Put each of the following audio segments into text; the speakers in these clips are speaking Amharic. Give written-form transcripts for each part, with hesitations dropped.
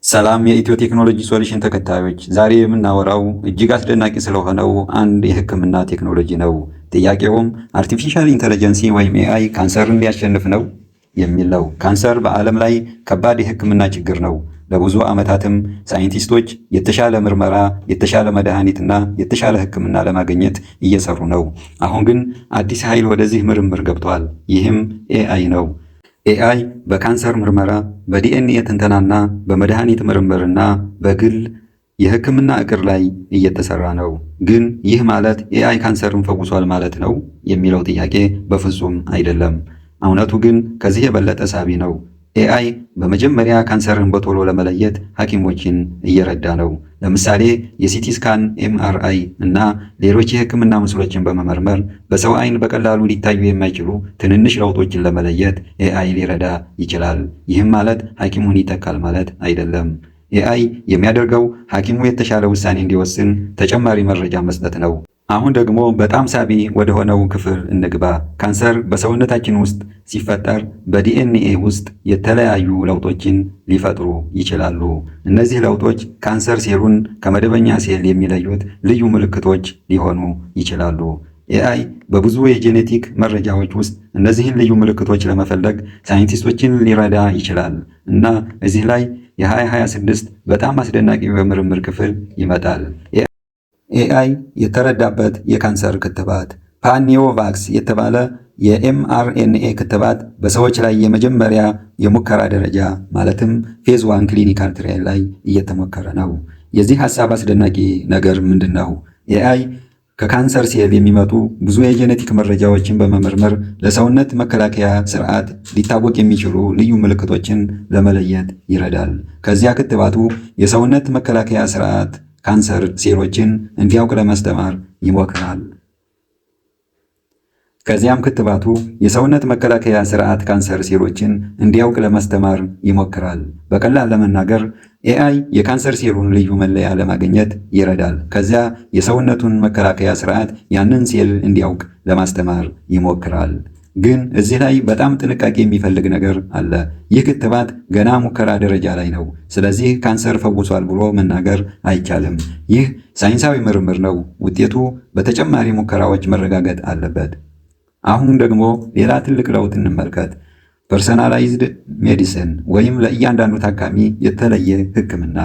ሰላም የኢትዮ ቴክኖሎጂ ሶሉሽን ተከታዮች፣ ዛሬ የምናወራው እጅግ አስደናቂ ስለሆነው አንድ የሕክምና ቴክኖሎጂ ነው። ጥያቄውም አርቲፊሻል ኢንተለጀንሲ ወይም ኤአይ ካንሰርን ሊያሸንፍ ነው የሚል ነው። ካንሰር በዓለም ላይ ከባድ የሕክምና ችግር ነው። ለብዙ ዓመታትም ሳይንቲስቶች የተሻለ ምርመራ፣ የተሻለ መድኃኒትና የተሻለ ሕክምና ለማግኘት እየሰሩ ነው። አሁን ግን አዲስ ኃይል ወደዚህ ምርምር ገብቷል። ይህም ኤአይ ነው። ኤአይ በካንሰር ምርመራ፣ በዲኤንኤ ትንተናና በመድኃኒት ምርምርና በግል የህክምና እቅድ ላይ እየተሰራ ነው። ግን ይህ ማለት ኤአይ ካንሰርን ፈውሷል ማለት ነው የሚለው ጥያቄ በፍጹም አይደለም። እውነቱ ግን ከዚህ የበለጠ ሳቢ ነው። ኤአይ በመጀመሪያ ካንሰርን በቶሎ ለመለየት ሐኪሞችን እየረዳ ነው። ለምሳሌ የሲቲ ስካን፣ ኤምአርአይ እና ሌሎች የህክምና ምስሎችን በመመርመር በሰው አይን በቀላሉ ሊታዩ የማይችሉ ትንንሽ ለውጦችን ለመለየት ኤአይ ሊረዳ ይችላል። ይህም ማለት ሐኪሙን ይተካል ማለት አይደለም። ኤአይ የሚያደርገው ሐኪሙ የተሻለ ውሳኔ እንዲወስን ተጨማሪ መረጃ መስጠት ነው። አሁን ደግሞ በጣም ሳቢ ወደ ሆነው ክፍል እንግባ። ካንሰር በሰውነታችን ውስጥ ሲፈጠር በዲኤንኤ ውስጥ የተለያዩ ለውጦችን ሊፈጥሩ ይችላሉ። እነዚህ ለውጦች ካንሰር ሴሉን ከመደበኛ ሴል የሚለዩት ልዩ ምልክቶች ሊሆኑ ይችላሉ። ኤአይ በብዙ የጄኔቲክ መረጃዎች ውስጥ እነዚህን ልዩ ምልክቶች ለመፈለግ ሳይንቲስቶችን ሊረዳ ይችላል እና እዚህ ላይ የ2026 በጣም አስደናቂ የምርምር ክፍል ይመጣል። ኤአይ የተረዳበት የካንሰር ክትባት ፓኒዮቫክስ የተባለ የኤምአርኤንኤ ክትባት በሰዎች ላይ የመጀመሪያ የሙከራ ደረጃ ማለትም ፌዝ 1 ክሊኒካል ትራያል ላይ እየተሞከረ ነው። የዚህ ሐሳብ አስደናቂ ነገር ምንድን ነው? ኤአይ ከካንሰር ሴል የሚመጡ ብዙ የጄኔቲክ መረጃዎችን በመመርመር ለሰውነት መከላከያ ስርዓት ሊታወቅ የሚችሉ ልዩ ምልክቶችን ለመለየት ይረዳል። ከዚያ ክትባቱ የሰውነት መከላከያ ስርዓት ካንሰር ሴሎችን እንዲያውቅ ለማስተማር ይሞክራል። ከዚያም ክትባቱ የሰውነት መከላከያ ስርዓት ካንሰር ሴሎችን እንዲያውቅ ለማስተማር ይሞክራል። በቀላል ለመናገር ኤአይ የካንሰር ሴሉን ልዩ መለያ ለማግኘት ይረዳል። ከዚያ የሰውነቱን መከላከያ ስርዓት ያንን ሴል እንዲያውቅ ለማስተማር ይሞክራል። ግን እዚህ ላይ በጣም ጥንቃቄ የሚፈልግ ነገር አለ። ይህ ክትባት ገና ሙከራ ደረጃ ላይ ነው። ስለዚህ ካንሰር ፈውሷል ብሎ መናገር አይቻልም። ይህ ሳይንሳዊ ምርምር ነው። ውጤቱ በተጨማሪ ሙከራዎች መረጋገጥ አለበት። አሁን ደግሞ ሌላ ትልቅ ለውጥ እንመልከት። ፐርሰናላይዝድ ሜዲሲን ወይም ለእያንዳንዱ ታካሚ የተለየ ሕክምና።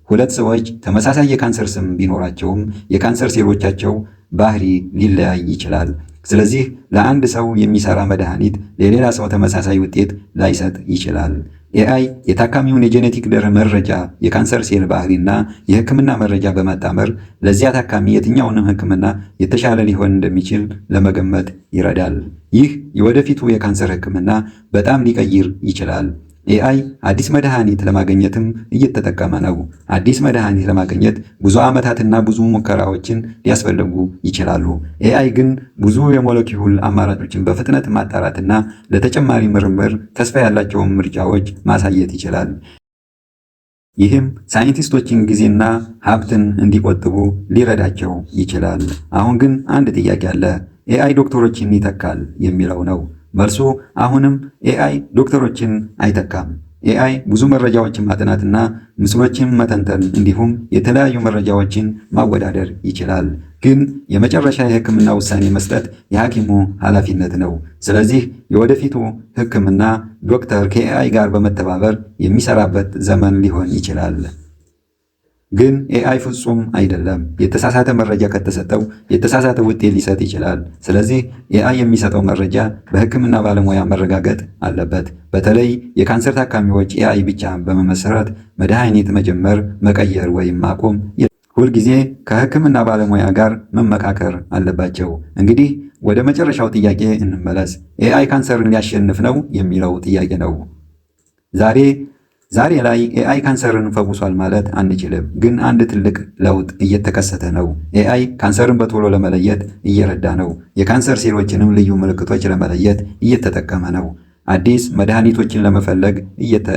ሁለት ሰዎች ተመሳሳይ የካንሰር ስም ቢኖራቸውም የካንሰር ሴሎቻቸው ባህሪ ሊለያይ ይችላል። ስለዚህ ለአንድ ሰው የሚሰራ መድኃኒት ለሌላ ሰው ተመሳሳይ ውጤት ላይሰጥ ይችላል። ኤአይ የታካሚውን የጄኔቲክ መረጃ፣ የካንሰር ሴል ባህሪና የህክምና መረጃ በማጣመር ለዚያ ታካሚ የትኛውንም ህክምና የተሻለ ሊሆን እንደሚችል ለመገመት ይረዳል። ይህ የወደፊቱ የካንሰር ህክምና በጣም ሊቀይር ይችላል። ኤአይ አዲስ መድኃኒት ለማግኘትም እየተጠቀመ ነው። አዲስ መድኃኒት ለማግኘት ብዙ ዓመታትና ብዙ ሙከራዎችን ሊያስፈልጉ ይችላሉ። ኤአይ ግን ብዙ የሞለኪውል አማራጮችን በፍጥነት ማጣራትና ለተጨማሪ ምርምር ተስፋ ያላቸውን ምርጫዎች ማሳየት ይችላል። ይህም ሳይንቲስቶችን ጊዜና ሀብትን እንዲቆጥቡ ሊረዳቸው ይችላል። አሁን ግን አንድ ጥያቄ አለ። ኤአይ ዶክተሮችን ይተካል የሚለው ነው። መልሱ አሁንም ኤአይ ዶክተሮችን አይተካም። ኤአይ ብዙ መረጃዎችን ማጥናትና ምስሎችን መተንተን እንዲሁም የተለያዩ መረጃዎችን ማወዳደር ይችላል። ግን የመጨረሻ የህክምና ውሳኔ መስጠት የሐኪሙ ኃላፊነት ነው። ስለዚህ የወደፊቱ ህክምና ዶክተር ከኤአይ ጋር በመተባበር የሚሰራበት ዘመን ሊሆን ይችላል። ግን ኤአይ ፍጹም አይደለም። የተሳሳተ መረጃ ከተሰጠው የተሳሳተ ውጤት ሊሰጥ ይችላል። ስለዚህ ኤአይ የሚሰጠው መረጃ በህክምና ባለሙያ መረጋገጥ አለበት። በተለይ የካንሰር ታካሚዎች ኤአይ ብቻ በመመስረት መድኃኒት መጀመር፣ መቀየር ወይም ማቆም ሁልጊዜ ከህክምና ባለሙያ ጋር መመካከር አለባቸው። እንግዲህ ወደ መጨረሻው ጥያቄ እንመለስ። ኤአይ ካንሰርን ሊያሸንፍ ነው የሚለው ጥያቄ ነው። ዛሬ ላይ ኤአይ ካንሰርን ፈውሷል ማለት አንችልም። ግን አንድ ትልቅ ለውጥ እየተከሰተ ነው። ኤአይ ካንሰርን በቶሎ ለመለየት እየረዳ ነው። የካንሰር ሴሎችንም ልዩ ምልክቶች ለመለየት እየተጠቀመ ነው። አዲስ መድኃኒቶችን ለመፈለግ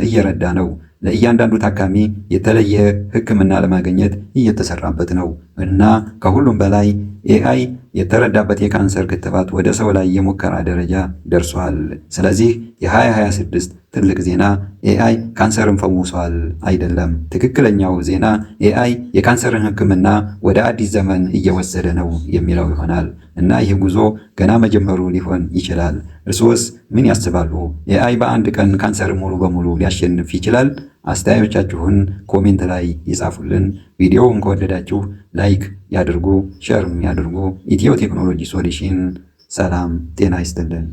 እየረዳ ነው። ለእያንዳንዱ ታካሚ የተለየ ህክምና ለማግኘት እየተሰራበት ነው እና ከሁሉም በላይ ኤአይ የተረዳበት የካንሰር ክትባት ወደ ሰው ላይ የሙከራ ደረጃ ደርሷል። ስለዚህ የ2026 ትልቅ ዜና ኤአይ ካንሰርን ፈውሷል አይደለም። ትክክለኛው ዜና ኤአይ የካንሰርን ሕክምና ወደ አዲስ ዘመን እየወሰደ ነው የሚለው ይሆናል እና ይህ ጉዞ ገና መጀመሩ ሊሆን ይችላል። እርስዎስ ምን ያስባሉ? ኤአይ በአንድ ቀን ካንሰርን ሙሉ በሙሉ ሊያሸንፍ ይችላል? አስተያየቶቻችሁን ኮሜንት ላይ ይጻፉልን። ቪዲዮውን ከወደዳችሁ ላይክ ያድርጉ፣ ሸርም ያድርጉ። ኢትዮ ቴክኖሎጂ ሶሉሽን ሰላም ጤና ይስጥልን።